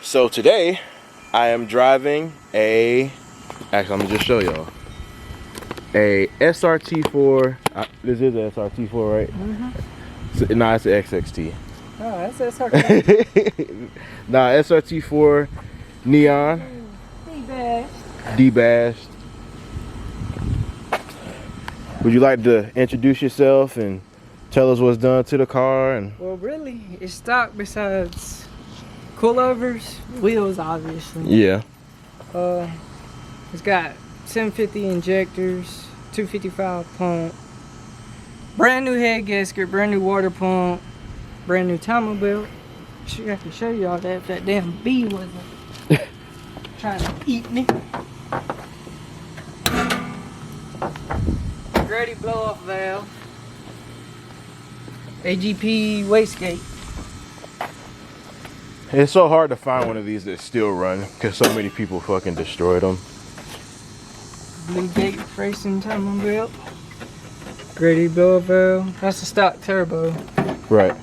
So today I am driving actually I'm gonna just show y'all a SRT-4. This is a SRT-4, right? So, nah, it's an XXT. Oh, that's SRT. Nah, SRT-4 neon. D-bashed. Would you like to introduce yourself and tell us what's done to the car? And well, really, it's stock besides coilovers, wheels, obviously. yeah. It's got 750 injectors, 255 pump, brand new head gasket, brand new water pump, brand new timer belt. I can show you all that if that damn bee wasn't trying to eat me. Ready blow off valve. AGP wastegate. It's so hard to find one of these that still run because so many people fucking destroyed them. Blue gate racing timer belt. Ready blow off valve. That's a stock turbo. Right.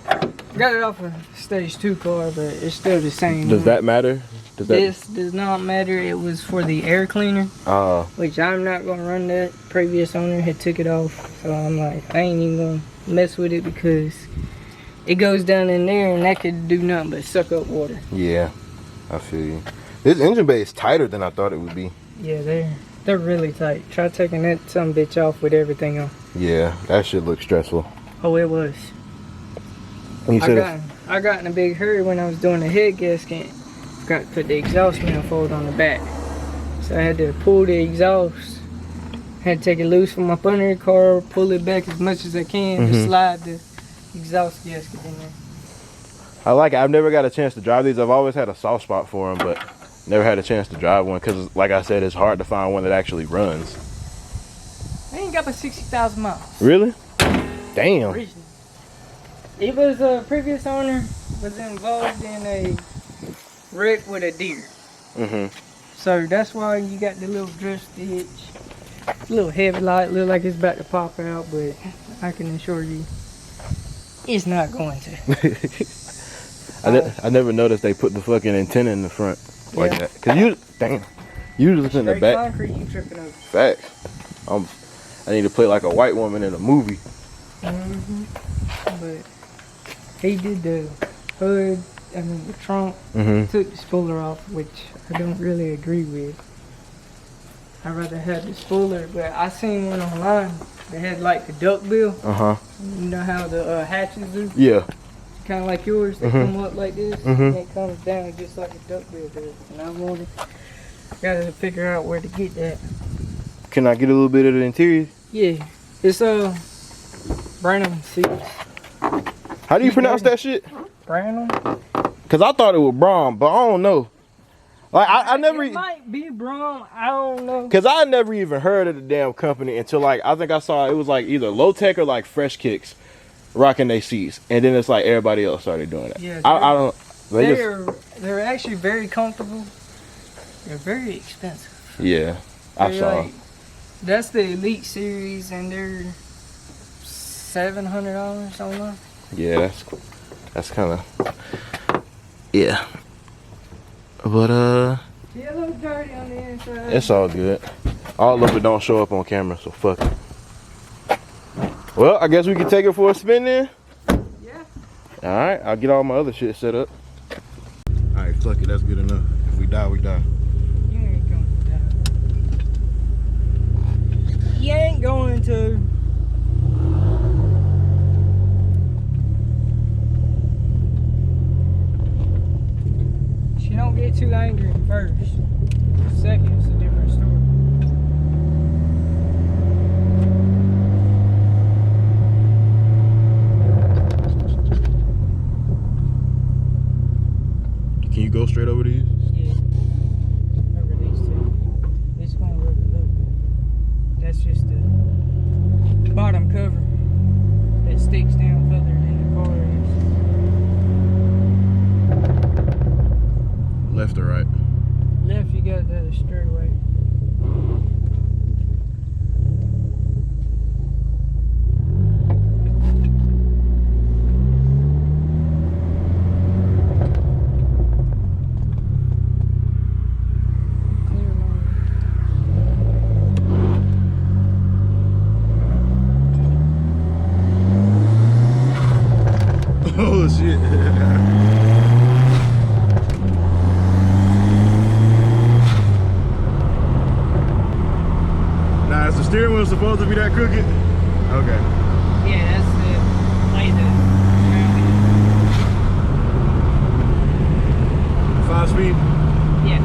Got it off a stage 2 car, but it's still the same. Does that matter? This does not matter. It was for the air cleaner, which I'm not gonna run. That previous owner had took it off, so I'm like, I ain't even gonna mess with it because it goes down in there and that could do nothing but suck up water. Yeah, I feel you. This engine bay is tighter than I thought it would be. Yeah, they're really tight. Try taking that some bitch off with everything on. Yeah, that shit looks stressful. Oh, it was. I got in a big hurry when I was doing the head gasket. Got to put the exhaust manifold on the back, so I had to pull the exhaust. Had to take it loose from up under the car, pull it back as much as I can, to slide the exhaust gasket in there. I like it. I've never got a chance to drive these. I've always had a soft spot for them, but never had a chance to drive one because, like I said, it's hard to find one that actually runs. I ain't got but 60,000 miles. Really? Damn. It was a previous owner was involved in a wreck with a deer. So that's why you got the little drift stitch. A little heavy light, look like it's about to pop out, but I can assure you it's not going to. I never noticed they put the fucking antenna in the front like that. Cause usually it's in the back. Concrete you tripping over. Facts. I need to play like a white woman in a movie. But he did the hood, I mean the trunk, took the spoiler off, which I don't really agree with. I'd rather have the spoiler, but I seen one online that had like the duck bill. You know how the hatches do? Yeah. Kind of like yours, they come up like this, and it comes down just like a duck bill does. And I wanted, gotta figure out where to get that. Can I get a little bit of the interior? Yeah, it's Branham seats. How do you pronounce that shit? Branham. Cause I thought it was Braum, but I don't know. Like I never. It might be Braum. I don't know. Cause I never even heard of the damn company until like I think I saw it was like either Low Tech or like Fresh Kicks rocking their seats, and then it's like everybody else started doing it. Yeah, I don't. They're actually very comfortable. They're very expensive. Yeah, I saw. Like, that's the Elite Series, and they're $700 online. Yeah, that's kind of. Yeah. But yeah, a little dirty on the inside. It's all good. All of it don't show up on camera, so fuck it. Well, I guess we can take it for a spin then. Yeah. All right, I'll get all my other shit set up. All right, fuck it, that's good enough. If we die, we die. You ain't going to die. You ain't going to. Don't get too angry at first. Second, it's a different story. Can you go straight over these? Yeah. Over these two. It's gonna rub a little bit. That's just the bottom cover that sticks down further than the car is. Left or right? Left, you got the straightaway. Oh shit. Nah, is the steering wheel supposed to be that crooked? Okay. Yeah, that's the way the 5-speed? yeah.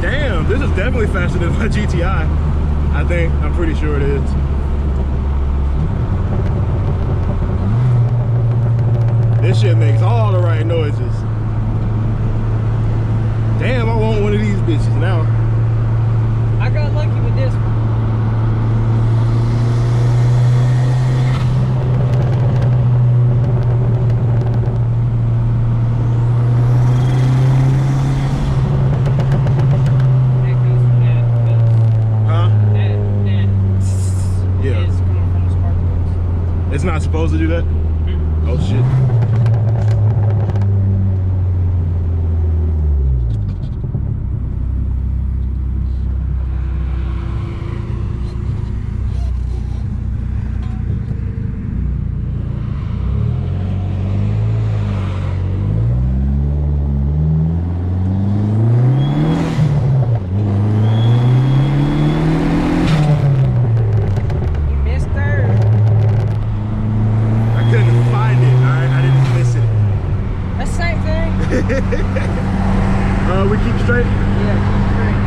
Damn, this is definitely faster than my GTI. I think, I'm pretty sure it is. This shit makes all the right noises. Damn, I want one of these bitches now. I got lucky with this one. It's not supposed to do that? Oh shit. We keep straight? Yeah, keep straight.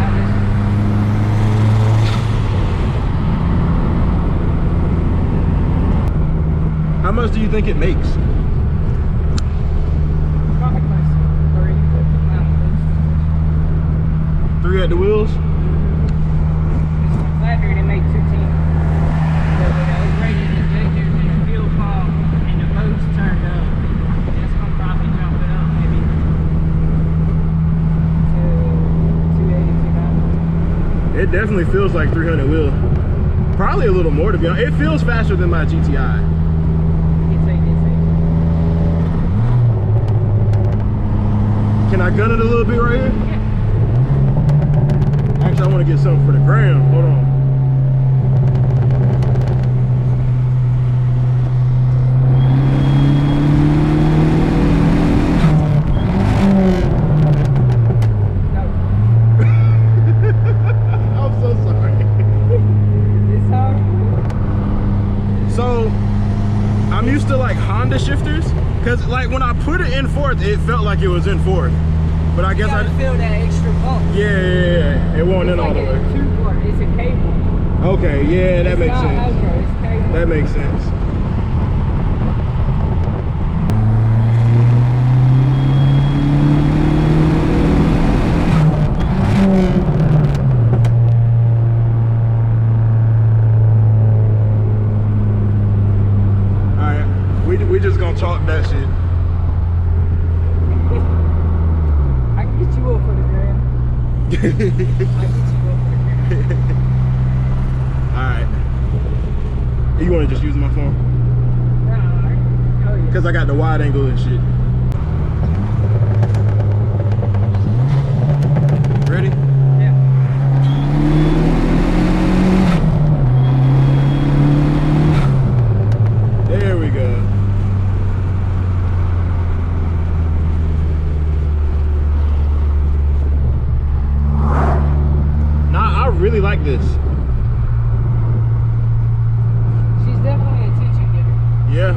Now How much do you think it makes? probably close to 3, but not close. 3 at the wheels? This one's flatter, they make 210. But with those radius injectors and the fuel pump and the boost turned up, that's gonna probably jump it up maybe to 280, 290. It definitely feels like 300 wheel. Probably a little more, to be honest. It feels faster than my GTI. Can I gun it a little bit right here? Yeah. Actually, I want to get something for the gram. Hold on. I'm so sorry. It's hard. So, I'm used to like Honda shifters. Cause like when I put it in fourth, it felt like it was in fourth. But I guess I feel that extra bump. Yeah. It won't in all the way. It's two-part. It's a cable. Okay, yeah, that makes sense. Hydro, it's cable. That makes sense. Alright, we just gonna talk that shit. I can get you up for the gram. I can get you up for the gram. Alright. You wanna just use my phone? No, oh yeah. Cause I got the wide angle and shit. Ready? Yeah. There we go. Nah, I really like this. She's definitely a attention getter. Yeah.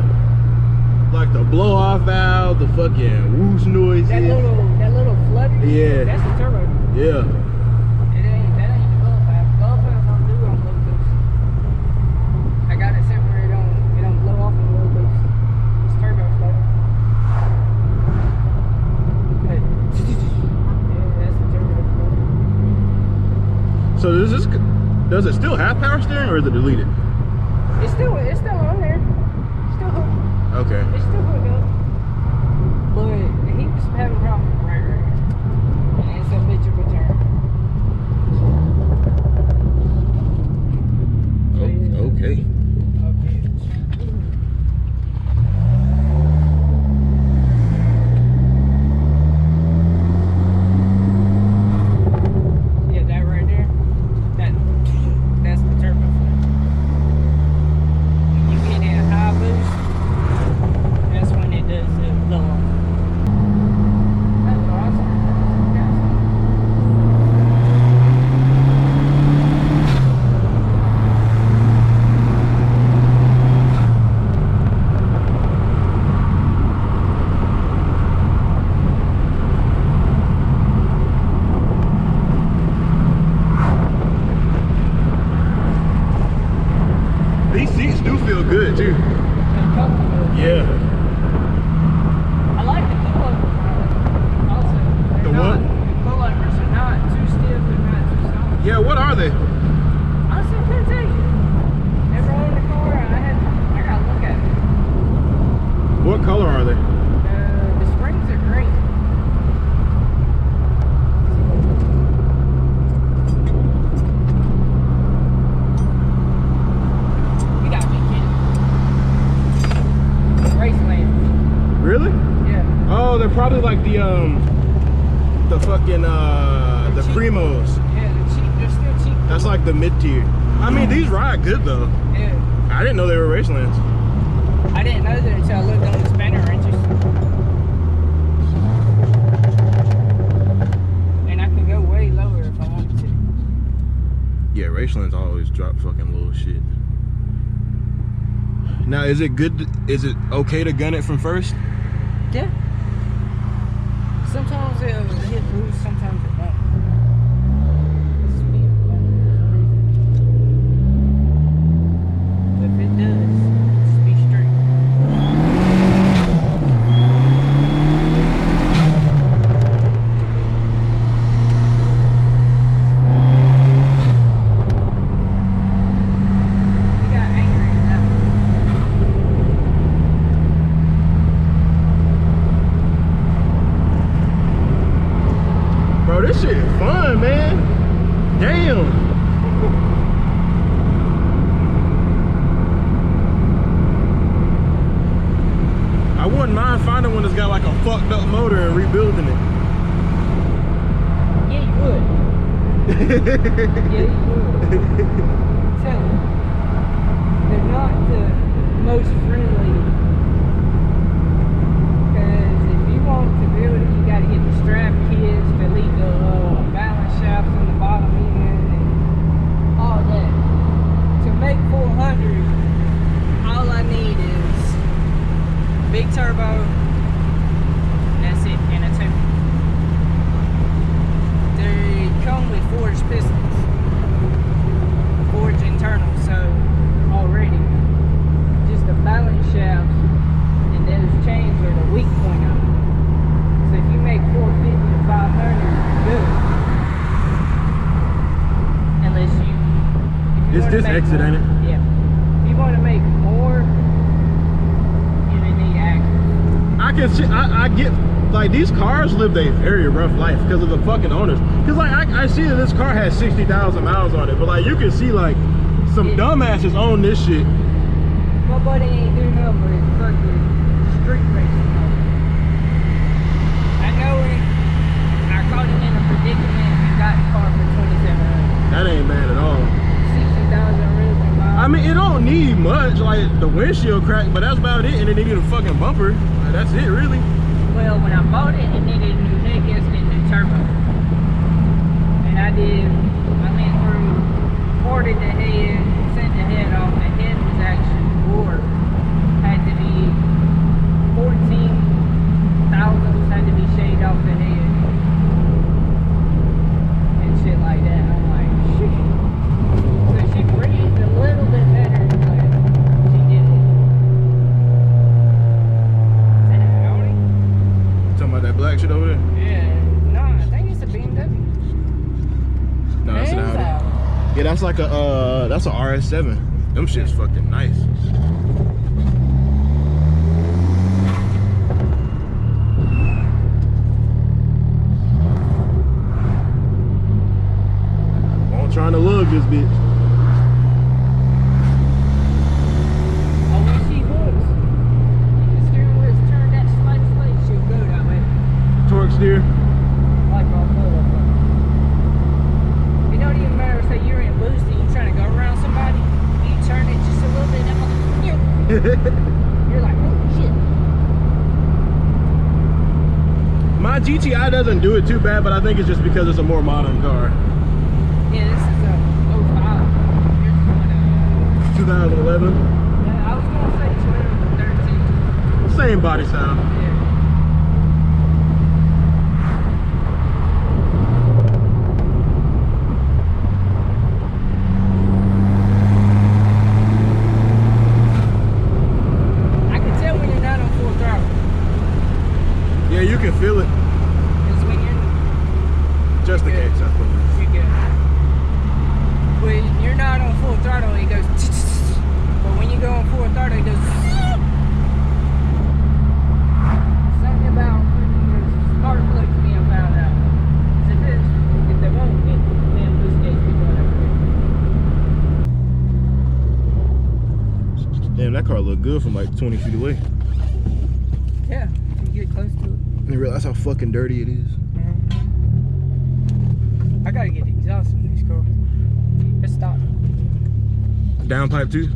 Like the blow off valve, the fucking whoosh noises. That little flutter. Yeah. That's the turbo. Yeah. That ain't the glove valve. Glove valve don't do on low boost. I got it set where it don't blow off on low boost. It's turbo flutter. But, yeah, that's the turbo flutter. So does it still have power steering or is it deleted? It's still on there. Still hooked. Okay. It's still hooked up. But he was having problems right here. And it's a bitch of a turn. too. Yeah. I like the pullovers also. The what? The pullovers are not too stiff and not too soft. Yeah, what are they? Honestly, I couldn't tell you. Never owned a car. I gotta look at it. What color are they? The springs are green. You gotta be kidding. Racelands. Really? Yeah. Oh, they're probably like the fucking the cheap. Primos. Yeah, they're cheap. They're still cheap. That's like the mid tier. I mean, these ride good though. Yeah. I didn't know they were Racelands. I didn't know that until I looked on the spanner wrenches. And I can go way lower if I wanted to. Yeah, Racelands always drop fucking little shit. Now, is it good? Is it okay to gun it from first? Yeah. Sometimes it'll hit boost, sometimes it won't. It's being funny for some reason. But if it does, just be straight. You got angry at that. Bro, this shit is fun, man. Damn. I wouldn't mind finding one that's got like a fucked up motor and rebuilding it. Yeah, you would. Yeah, you would. Tell them. They're not the most friendly. Because if you want to build it, you got to get the strap kits, delete the balance shafts on the bottom end, and all that. To make 400, all I need is big turbo. That's it, and a tube. They come with forged pistons, forged internal, so already just the balance shaft and those chains are the weak point of it. So if you make 450 to 500, you're good. Unless you, if you It's want to this make exit, more, ain't it? Yeah. If you want to make more, you're gonna need axles. I can see, I get, like, these cars lived a very rough life because of the fucking owners. Because, like, I see that this car has 60,000 miles on it, but, like, you can see, like, some dumbasses own this shit. My buddy ain't do nothing but fucking street racing. I know him. I caught him in a predicament and got the car for $2,700. That ain't bad at all. 60,000 really miles. I mean, it don't need much, like the windshield crack, but that's about it. And it needed a fucking bumper. Like, that's it, really. Well, when I bought it, it needed a new head gasket and a new turbo. And I went through, ported the head, sent the head off. The head was actually warped. Had to be 14,000 had to be shaved off the head. And shit like that. I'm like, shit. So she breathed a little bit better, but she didn't. Is that an Audi? Talking about that black shit over there? Yeah. No, I think it's a BMW. No, that's an It is Audi. Audi. Yeah, that's like a that's a RS7. Them shit's fucking nice. I'm trying to lug this bitch. Oh, when she hooks, if the steering wheel's turned that slightly, she'll go that way. Torque steer. Like a motherfucker. It don't even matter, say you're in boost and you're trying to go around somebody, you turn it just a little bit, that motherfucker, you're like, oh shit. My GTI doesn't do it too bad, but I think it's just because it's a more modern car. Yeah, this is a 05. Here's one, 2011. yeah, I was gonna say 12 or 13. Same body style. Yeah. Okay, so I put this. You good. When you're not on full throttle, it goes. But when you go on full throttle, it goes. Something about freaking spark plugs being found out. If they won't hit, then this gate be going up there. Damn, that car looked good from like 20 feet away. Yeah, you get close to it. And you realize how fucking dirty it is. I gotta get the exhaust in this car. It's stopped. Downpipe too?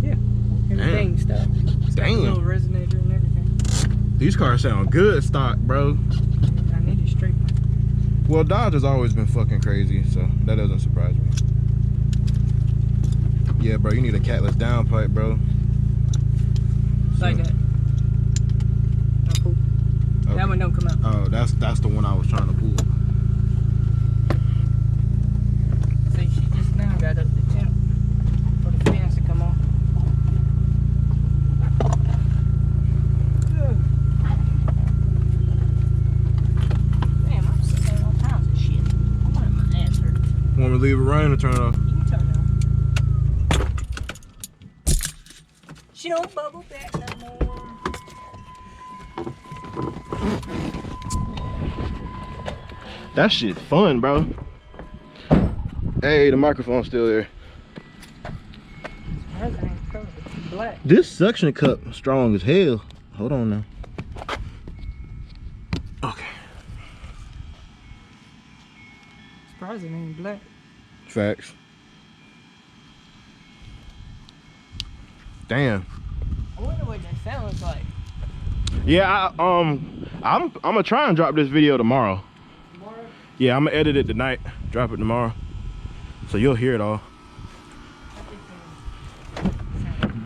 Yeah. Everything stopped. It's got a Damn. little resonator and everything. These cars sound good stock, bro. I need a straight one. Well, Dodge has always been fucking crazy, so that doesn't surprise me. Yeah, bro, you need a catless downpipe, bro. Like that. Oh, cool. Okay. That one don't come out. Oh, that's the one I was trying to pull. See, she just now got up the temp for the fans to come on. Damn, I'm saying all kinds of shit. I want my ass hurt. Want me to leave it running or turn it off? You can turn it on. She don't bubble back no more. That shit fun, bro. Hey, the microphone's still there. Black. This suction cup strong as hell. Hold on now. Okay. Surprising ain't black. Facts. Damn. I wonder what that sounds like. Yeah, I'm gonna try and drop this video tomorrow. Tomorrow? Yeah, I'm gonna edit it tonight, drop it tomorrow, so you'll hear it all.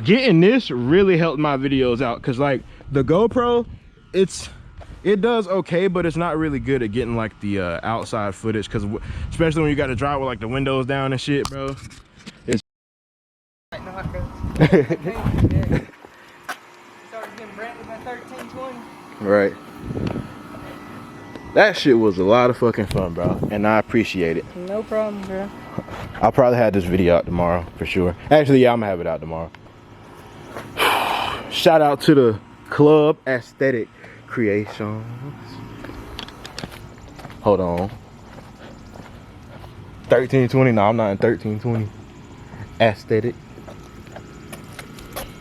Getting this really helped my videos out, cause like the GoPro, it does okay, but it's not really good at getting like the outside footage, cause especially when you got to drive with like the windows down and shit, bro. It's right. That shit was a lot of fucking fun, bro, and I appreciate it. No problem, bro. I'll probably have this video out tomorrow for sure. Actually, yeah, I'm gonna have it out tomorrow. Shout out to the Club Aesthetic Creations. Hold on. 1320. No, I'm not in 1320. Aesthetic.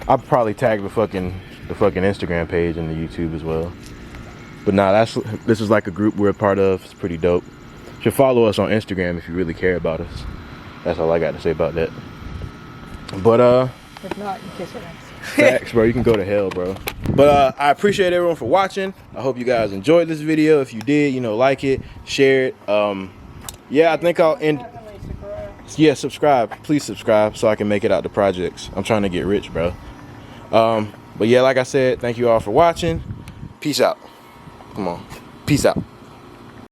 I'll probably tag the fucking Instagram page and the YouTube as well. But nah, this is like a group we're a part of. It's pretty dope. You should follow us on Instagram if you really care about us. That's all I got to say about that. But if not, you kiss her ass. facts, bro. You can go to hell, bro. But I appreciate everyone for watching. I hope you guys enjoyed this video. If you did, you know, like it, share it. Yeah, I think I'll end. Yeah, subscribe. Please subscribe so I can make it out to projects. I'm trying to get rich, bro. But yeah, like I said, thank you all for watching. Peace out. Come on. Peace out.